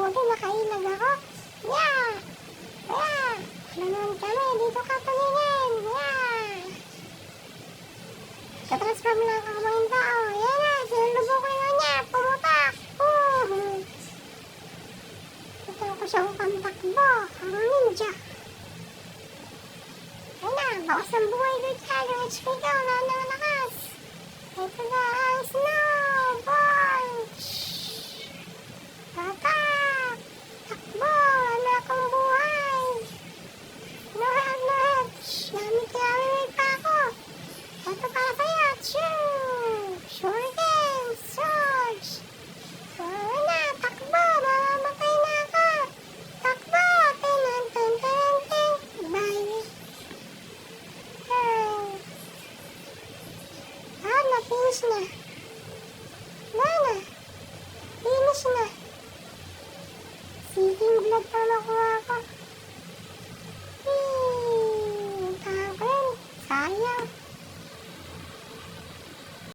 mabuti, nakailag ako. Yeah! Yeah! Ganun kami, dito ka tumingin. Yeah! Katransform lang ako mga tao. Yan na, sinulubok ko niya, pumutak. Ito ko siyang pantakbo, ang ninja. Yan na, bawas ng buhay ko dyan, yung HP ko, lakas. Ito na ang snowball. Tatak! Takbo! Ano akong buhay? No help! Gamit pa ako. Ito para sa'yo. Shuriken! Surge! Wala na! Takbo! Mamamatay na ako! Takbo! Ten! Bye! Na-finish na.